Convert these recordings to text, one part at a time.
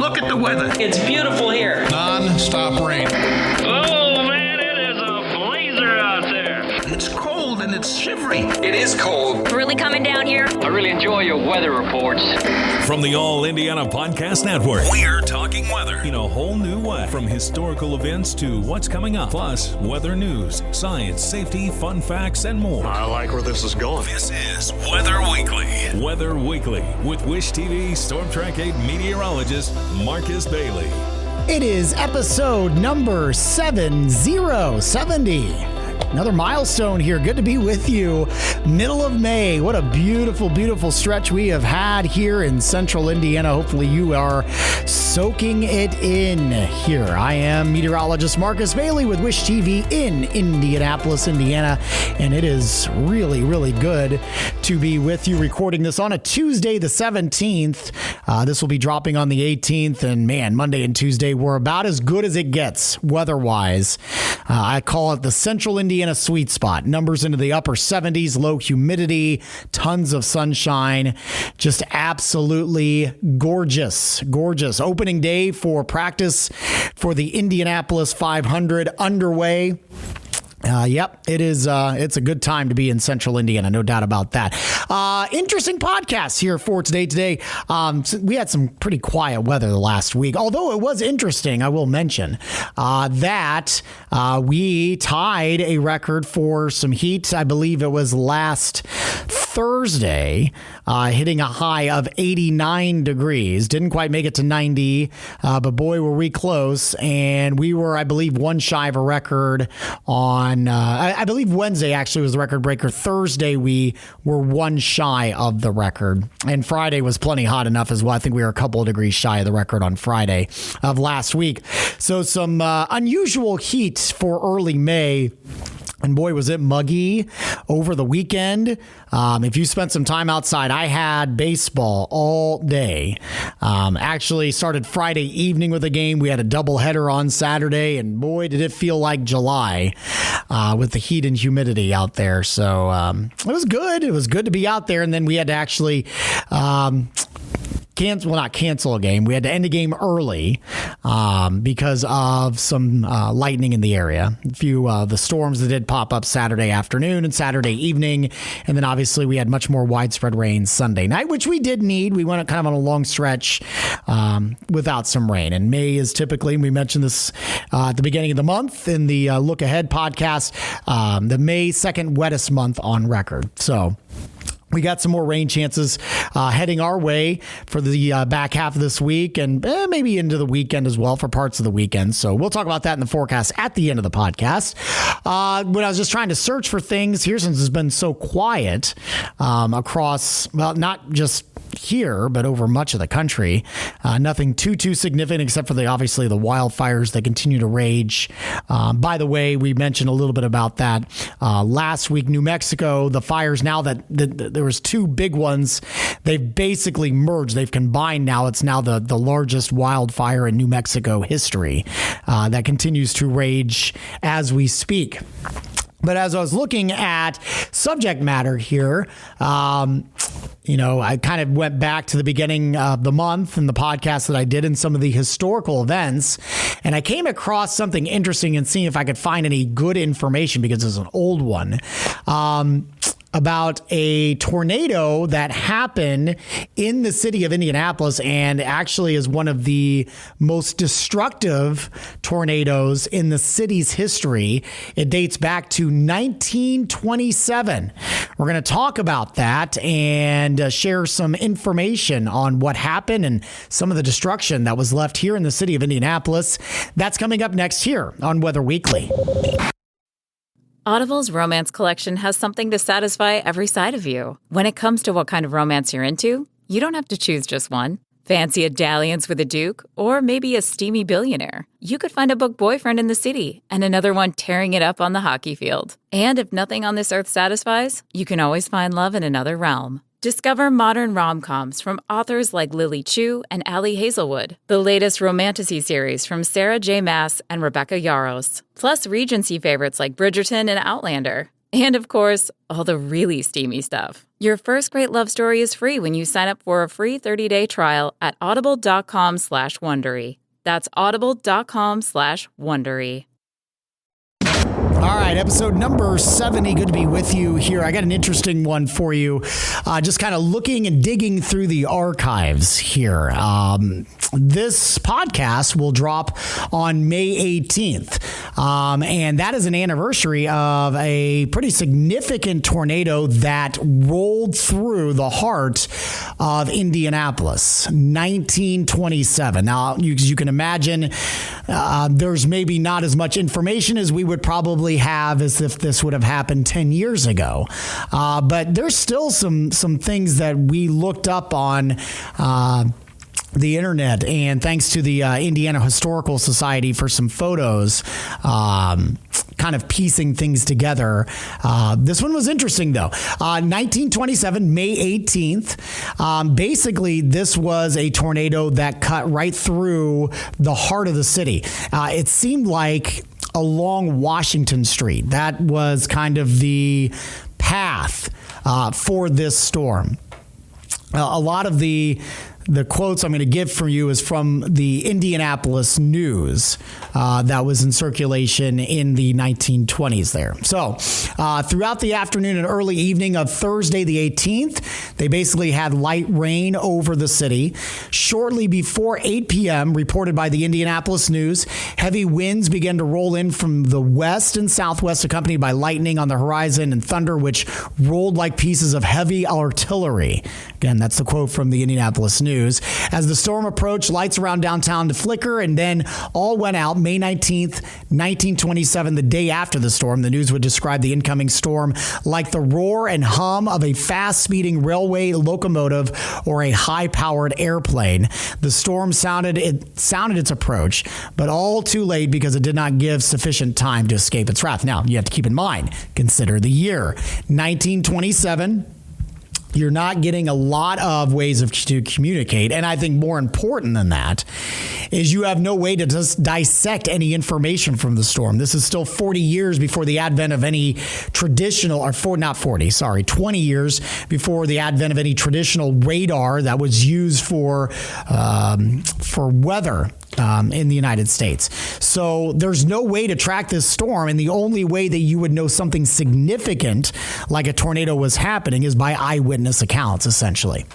look at the weather. It's beautiful here. Non-stop rain. Oh, man, it is a blazer out there. It's cold and it's shivery. It is cold. Really coming down here. I really enjoy your weather reports. From the All Indiana Podcast Network, we're talking weather in a whole new way. From historical events to what's coming up, plus weather news, science, safety, fun facts, and more. I like where this is going. This is Weather Weekly. Weather Weekly with Wish TV Storm Track 8 meteorologist Marcus Bailey. It is episode number 7070. Another milestone here. Good to be with you. Middle of May. What a beautiful, beautiful stretch we have had here in central Indiana. Hopefully you are soaking it in here. I am meteorologist Marcus Bailey with Wish TV in Indianapolis, Indiana. And it is really, really good to be with you recording this on a Tuesday, the 17th. This will be dropping on the 18th. And man, Monday and Tuesday were about as good as it gets weather-wise. I call it the central Indiana sweet spot. Numbers into the upper 70s, low humidity, tons of sunshine. Just absolutely gorgeous, gorgeous. Opening day for practice for the Indianapolis 500 underway. Yep, it is. It's a good time to be in central Indiana, no doubt about that. Interesting podcast here for today. So we had some pretty quiet weather the last week, although it was interesting. I will mention that we tied a record for some heat. I believe it was last Thursday, hitting a high of 89 degrees. Didn't quite make it to 90, but boy, were we close. And we were, I believe, one shy of a record on, I believe Wednesday actually was the record breaker. Thursday, we were one shy of the record. And Friday was plenty hot enough as well. I think we were a couple of degrees shy of the record on Friday of last week. So some unusual heat for early May. And boy, was it muggy over the weekend. If you spent some time outside, I had baseball all day. Actually started Friday evening with a game. We had a doubleheader on Saturday, and boy, did it feel like July with the heat and humidity out there. So it was good. It was good to be out there. And then we had to actually not cancel a game. We had to end a game early because of some lightning in the area. A few the storms that did pop up Saturday afternoon and Saturday evening. And then obviously we had much more widespread rain Sunday night, which we did need. We went kind of on a long stretch without some rain. And May is typically, we mentioned this at the beginning of the month in the Look Ahead podcast, the May 2nd wettest month on record. So we got some more rain chances heading our way for the back half of this week and maybe into the weekend as well for parts of the weekend. So we'll talk about that in the forecast at the end of the podcast. When I was just trying to search for things here, since it's been so quiet across, well, not just here, but over much of the country. Nothing too significant except for obviously the wildfires that continue to rage. By the way, we mentioned a little bit about that last week. New Mexico, the fires now that there was two big ones, they've basically merged. They've combined now. It's now the largest wildfire in New Mexico history that continues to rage as we speak. But as I was looking at subject matter here, I kind of went back to the beginning of the month and the podcast that I did and some of the historical events. And I came across something interesting and seeing if I could find any good information because it's an old one. About a tornado that happened in the city of Indianapolis and actually is one of the most destructive tornadoes in the city's history. It dates back to 1927. We're going to talk about that and share some information on what happened and some of the destruction that was left here in the city of Indianapolis. That's coming up next here on Weather Weekly. Audible's romance collection has something to satisfy every side of you. When it comes to what kind of romance you're into, you don't have to choose just one. Fancy a dalliance with a duke or maybe a steamy billionaire? You could find a book boyfriend in the city and another one tearing it up on the hockey field. And if nothing on this earth satisfies, you can always find love in another realm. Discover modern rom-coms from authors like Lily Chu and Allie Hazelwood, the latest romantasy series from Sarah J. Maas and Rebecca Yarros, plus Regency favorites like Bridgerton and Outlander. And of course, all the really steamy stuff. Your first great love story is free when you sign up for a free 30-day trial at audible.com/Wondery. That's audible.com/Wondery. All right, episode number 70. Good to be with you here. I got an interesting one for you. Just kind of looking and digging through the archives here. This podcast will drop on May 18th. And that is an anniversary of a pretty significant tornado that rolled through the heart of Indianapolis, 1927. Now, you can imagine there's maybe not as much information as we would probably have as if this would have happened 10 years ago. But there's still some things that we looked up on the internet, and thanks to the Indiana Historical Society for some photos, kind of piecing things together. This one was interesting, though. 1927, May 18th. Basically, this was a tornado that cut right through the heart of the city. It seemed like along Washington Street. That was kind of the path for this storm. A lot of the quotes I'm going to give for you is from the Indianapolis News that was in circulation in the 1920s there. So throughout the afternoon and early evening of Thursday the 18th, they basically had light rain over the city. Shortly before 8 p.m., reported by the Indianapolis News, heavy winds began to roll in from the west and southwest, accompanied by lightning on the horizon and thunder, which rolled like pieces of heavy artillery. Again, that's the quote from the Indianapolis News. As the storm approached, lights around downtown to flicker, and then all went out. May 19th, 1927, the day after the storm, the news would describe the incoming storm like the roar and hum of a fast-speeding railway locomotive or a high-powered airplane. The storm sounded its approach, but all too late because it did not give sufficient time to escape its wrath. Now, you have to keep in mind, consider the year, 1927. You're not getting a lot of ways to communicate. And I think more important than that is you have no way to just dissect any information from the storm. This is still 40 years before the advent of any traditional, 20 years before the advent of any traditional radar that was used for weather in the United States. So there's no way to track this storm, and the only way that you would know something significant like a tornado was happening is by eyewitness accounts, essentially.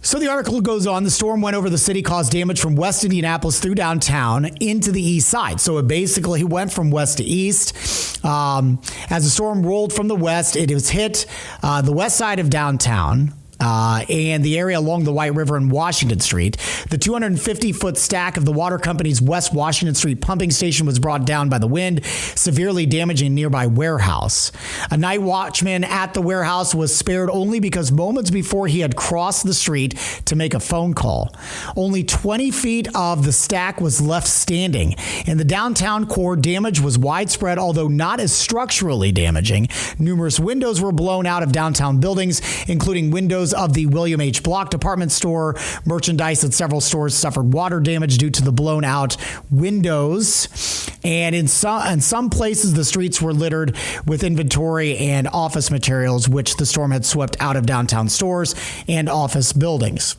So the article goes on. The storm went over the city, caused damage from West Indianapolis through downtown into the east side. So it basically went from west to east. As the storm rolled from the west, it was hit the west side of downtown. And the area along the White River and Washington Street. The 250-foot stack of the water company's West Washington Street pumping station was brought down by the wind, severely damaging a nearby warehouse. A night watchman at the warehouse was spared only because moments before he had crossed the street to make a phone call. Only 20 feet of the stack was left standing. In the downtown core, damage was widespread, although not as structurally damaging. Numerous windows were blown out of downtown buildings, including windows of the William H. Block department store. Merchandise at several stores suffered water damage due to the blown out windows. And in some places, the streets were littered with inventory and office materials, which the storm had swept out of downtown stores and office buildings.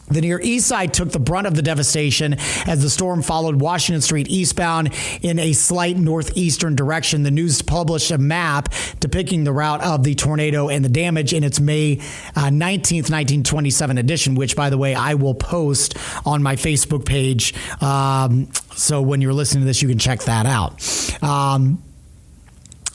The Near East Side took the brunt of the devastation as the storm followed Washington Street eastbound in a slight northeastern direction. The news published a map depicting the route of the tornado and the damage in its May 19th, 1927 edition, which, by the way, I will post on my Facebook page. So when you're listening to this, you can check that out.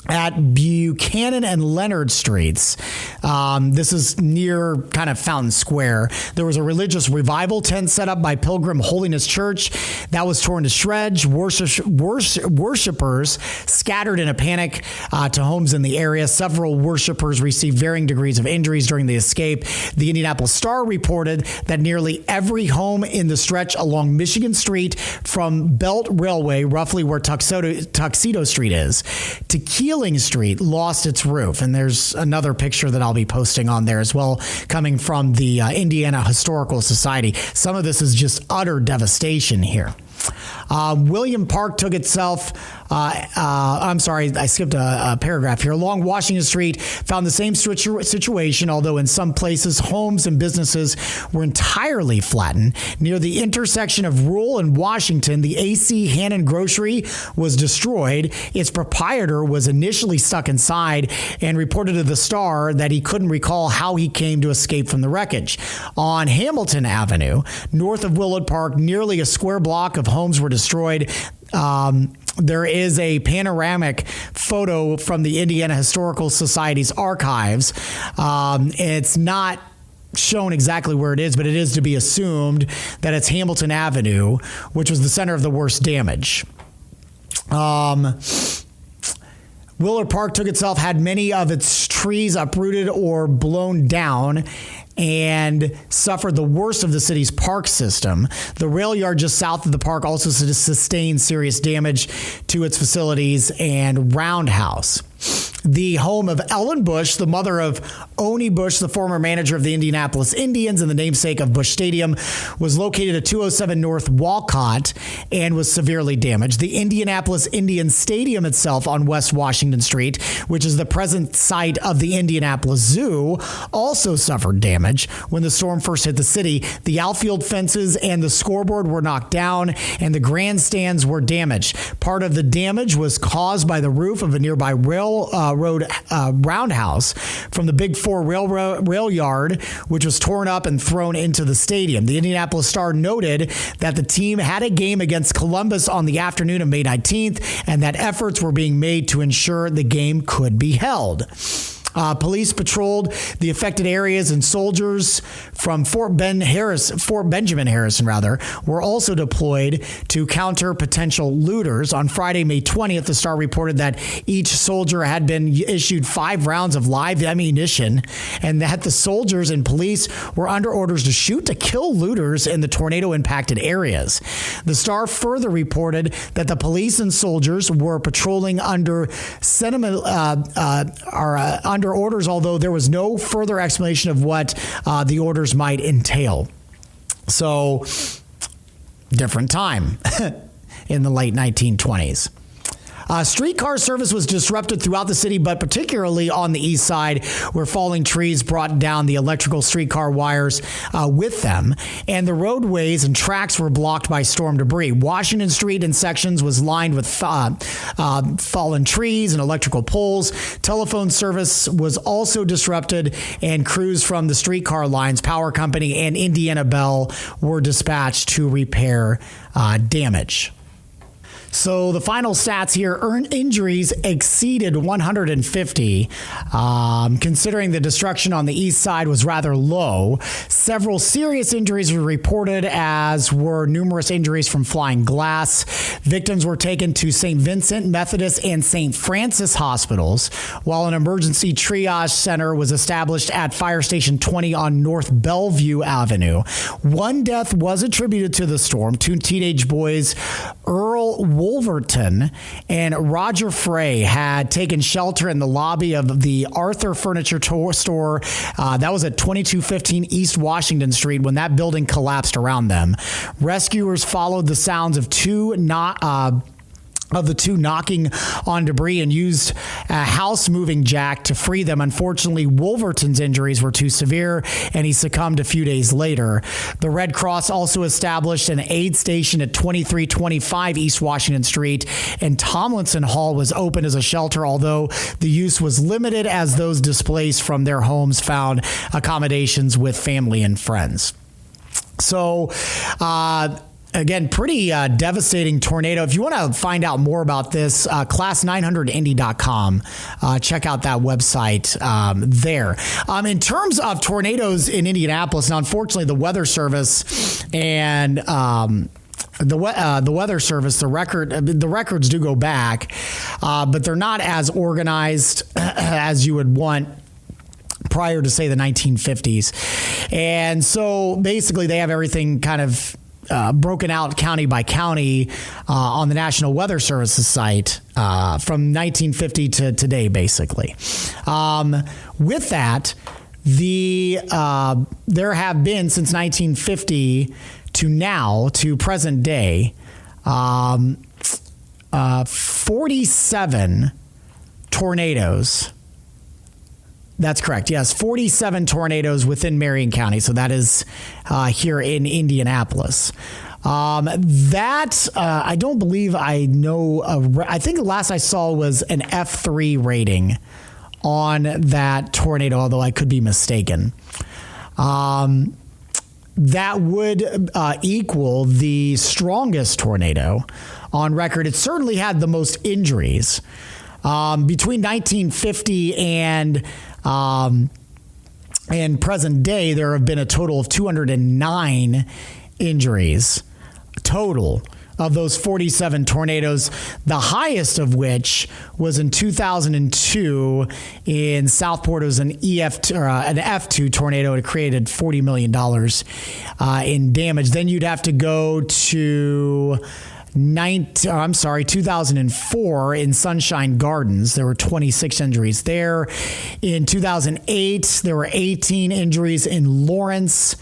At Buchanan and Leonard Streets. This is near kind of Fountain Square. There was a religious revival tent set up by Pilgrim Holiness Church that was torn to shreds. Worshippers scattered in a panic to homes in the area. Several worshippers received varying degrees of injuries during the escape. The Indianapolis Star reported that nearly every home in the stretch along Michigan Street from Belt Railway, roughly where Tuxedo Street is, to Keeling Street lost its roof. And there's another picture that I'll be posting on there as well, coming from the Indiana Historical Society. Some of this is just utter devastation here. William Park took itself I'm sorry, I skipped a paragraph here. Along Washington Street found the same situation, although in some places homes and businesses were entirely flattened. Near the intersection of Rural and Washington, the AC Hannon Grocery was destroyed. Its proprietor was initially stuck inside and reported to the Star that he couldn't recall how he came to escape from the wreckage. On Hamilton Avenue, north of Willard Park, nearly a square block of homes were destroyed. There is a panoramic photo from the Indiana Historical Society's archives. It's not shown exactly where it is, but it is to be assumed that it's Hamilton Avenue, which was the center of the worst damage. Willard Park had many of its trees uprooted or blown down and suffered the worst of the city's park system. The rail yard just south of the park also sustained serious damage to its facilities and roundhouse. The home of Ellen Bush, the mother of Oni Bush, the former manager of the Indianapolis Indians and the namesake of Bush Stadium, was located at 207 North Walcott and was severely damaged. The Indianapolis Indians Stadium itself on West Washington Street, which is the present site of the Indianapolis Zoo, also suffered damage. When the storm first hit the city, the outfield fences and the scoreboard were knocked down and the grandstands were damaged. Part of the damage was caused by the roof of a nearby railroad roundhouse from the Big Four rail yard, which was torn up and thrown into the stadium. The Indianapolis Star noted that the team had a game against Columbus on the afternoon of May 19th and that efforts were being made to ensure the game could be held. Police patrolled the affected areas, and soldiers from Fort Benjamin Harrison, were also deployed to counter potential looters. On Friday, May 20th, the Star reported that each soldier had been issued 5 rounds of live ammunition, and that the soldiers and police were under orders to shoot to kill looters in the tornado-impacted areas. The Star further reported that the police and soldiers were patrolling under orders, although there was no further explanation of what the orders might entail. So, different time in the late 1920s. Streetcar service was disrupted throughout the city, but particularly on the east side, where falling trees brought down the electrical streetcar wires with them, and the roadways and tracks were blocked by storm debris. Washington Street in sections was lined with fallen trees and electrical poles. Telephone service was also disrupted, and crews from the streetcar lines, Power Company, and Indiana Bell were dispatched to repair damage. So the final stats here, earned injuries exceeded 150. Considering the destruction on the east side was rather low, several serious injuries were reported, as were numerous injuries from flying glass. Victims were taken to St. Vincent, Methodist, and St. Francis hospitals, while an emergency triage center was established at Fire Station 20 on North Bellevue Avenue. One death was attributed to the storm. 2 teenage boys, Earl Wolverton and Roger Frey, had taken shelter in the lobby of the Arthur Furniture store. That was at 2215 East Washington Street when that building collapsed around them. Rescuers followed the sounds of the two knocking on debris and used a house-moving jack to free them. Unfortunately, Wolverton's injuries were too severe, and he succumbed a few days later. The Red Cross also established an aid station at 2325 East Washington Street, and Tomlinson Hall was open as a shelter, although the use was limited as those displaced from their homes found accommodations with family and friends. So, again, pretty devastating tornado. If you want to find out more about this, class900indy.com. Check out that website there. In terms of tornadoes in Indianapolis, now, unfortunately, the Weather Service and the Weather Service, the records do go back, but they're not as organized as you would want prior to, say, the 1950s. And so basically they have everything kind of broken out county by county on the National Weather Service's site from 1950 to today, basically. With that, there have been, since 1950 to now, to present day, 47 tornadoes. That's correct. Yes, 47 tornadoes within Marion County. So that is here in Indianapolis. I don't believe I know. I think the last I saw was an F3 rating on that tornado, although I could be mistaken. That would equal the strongest tornado on record. It certainly had the most injuries. Between 1950 and present day, there have been a total of 209 injuries total of those 47 tornadoes, the highest of which was in 2002 in Southport. It was an F2 tornado. It created $40 million in damage. Then you'd have to go to 2004 in Sunshine Gardens. There were 26 injuries there. In 2008, there were 18 injuries in Lawrence.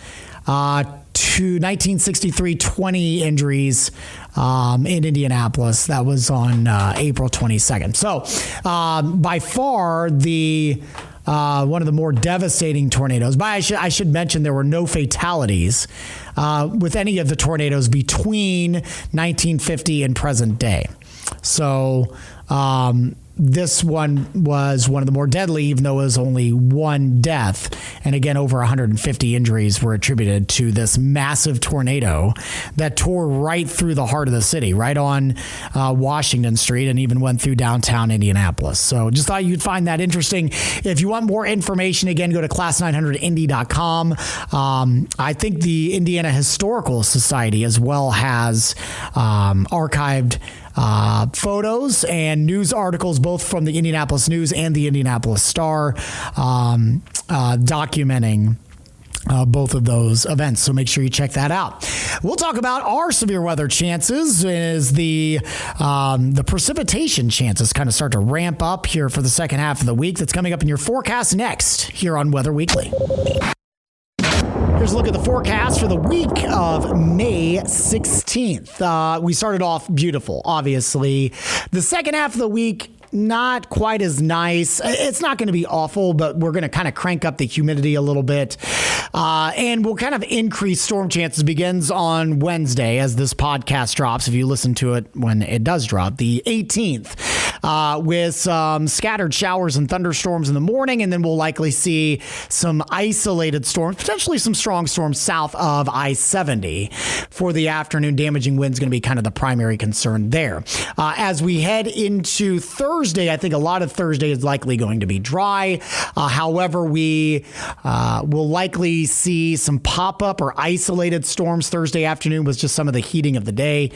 To 1963, 20 injuries in Indianapolis. That was on April 22nd. So by far the one of the more devastating tornadoes. But I should mention there were no fatalities with any of the tornadoes between 1950 and present day. So this one was one of the more deadly, even though it was only one death. And again, over 150 injuries were attributed to this massive tornado that tore right through the heart of the city, right on Washington Street, and even went through downtown Indianapolis. So just thought you'd find that interesting. If you want more information, again, go to class900indy.com. I think the Indiana Historical Society as well has archived photos and news articles, both from the Indianapolis News and the Indianapolis Star, documenting both of those events. So make sure you check that out. We'll talk about our severe weather chances as the precipitation chances kind of start to ramp up here for the second half of the week. That's coming up in your forecast next here on Weather Weekly. Here's a look at the forecast for the week of May 16th. We started off beautiful, obviously. The second half of the week, not quite as nice. It's not going to be awful, but we're going to kind of crank up the humidity a little bit. And we'll kind of increase storm chances. Begins on Wednesday as this podcast drops, if you listen to it when it does drop, the 18th, with some scattered showers and thunderstorms in the morning. And then we'll likely see some isolated storms, potentially some strong storms south of I-70 for the afternoon. Damaging winds going to be kind of the primary concern there. As we head into Thursday, I think a lot of Thursday is likely going to be dry. However, we will likely see some pop-up or isolated storms Thursday afternoon with just some of the heating of the day.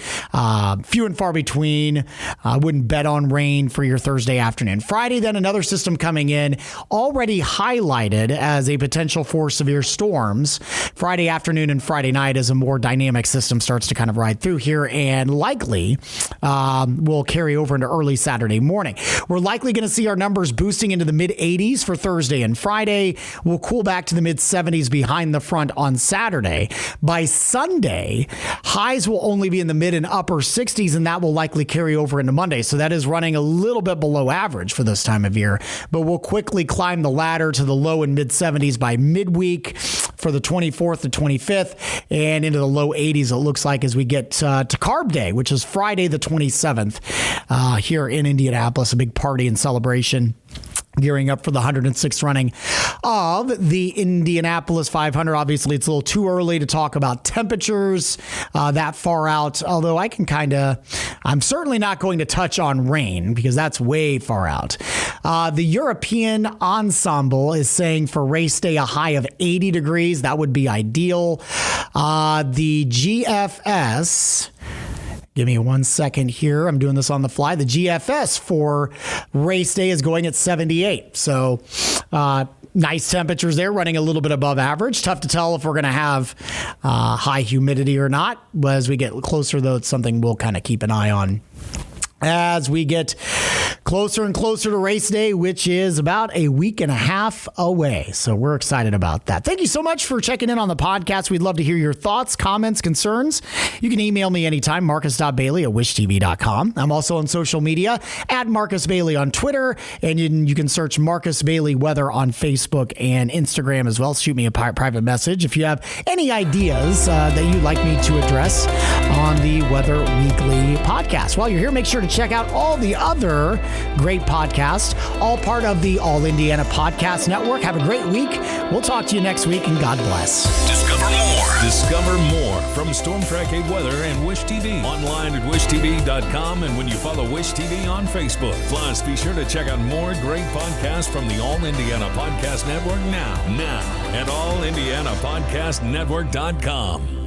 Few and far between. I wouldn't bet on rain for your Thursday afternoon. Friday, then another system coming in, already highlighted as a potential for severe storms. Friday afternoon and Friday night as a more dynamic system starts to kind of ride through here and likely will carry over into early Saturday morning. We're likely going to see our numbers boosting into the mid-80s for Thursday and Friday. We'll cool back to the mid-70s behind the front on Saturday. By Sunday, highs will only be in the mid and upper 60s, and that will likely carry over into Monday. So that is running a little bit below average for this time of year, but we'll quickly climb the ladder to the low and mid-70s by midweek for the 24th to 25th and into the low 80s, it looks like, as we get to Carb Day, which is Friday the 27th here in Indianapolis, a big party and celebration. Gearing up for the 106th running of the Indianapolis 500. Obviously, it's a little too early to talk about temperatures that far out, although I'm certainly not going to touch on rain because that's way far out. The European Ensemble is saying for race day a high of 80 degrees. That would be ideal. The GFS... Give me 1 second here. I'm doing this on the fly. The GFS for race day is going at 78. So nice temperatures there, running a little bit above average. Tough to tell if we're going to have high humidity or not. As we get closer, though, it's something we'll kind of keep an eye on. As we get closer and closer to race day, which is about a week and a half away. So we're excited about that. Thank you so much for checking in on the podcast. We'd love to hear your thoughts, comments, concerns. You can email me anytime, marcus.bailey@wishtv.com. I'm also on social media at Marcus Bailey on Twitter, and you can search Marcus Bailey Weather on Facebook and Instagram as well. Shoot me a private message if you have any ideas that you'd like me to address on the Weather Weekly podcast. While you're here, make sure to check out all the other great podcasts, all part of the All Indiana Podcast Network. Have a great week. We'll talk to you next week, and God bless. Discover more from Storm Track 8 Weather and Wish TV. Online at wishtv.com and when you follow Wish TV on Facebook. Plus, be sure to check out more great podcasts from the All Indiana Podcast Network now at allindianapodcastnetwork.com.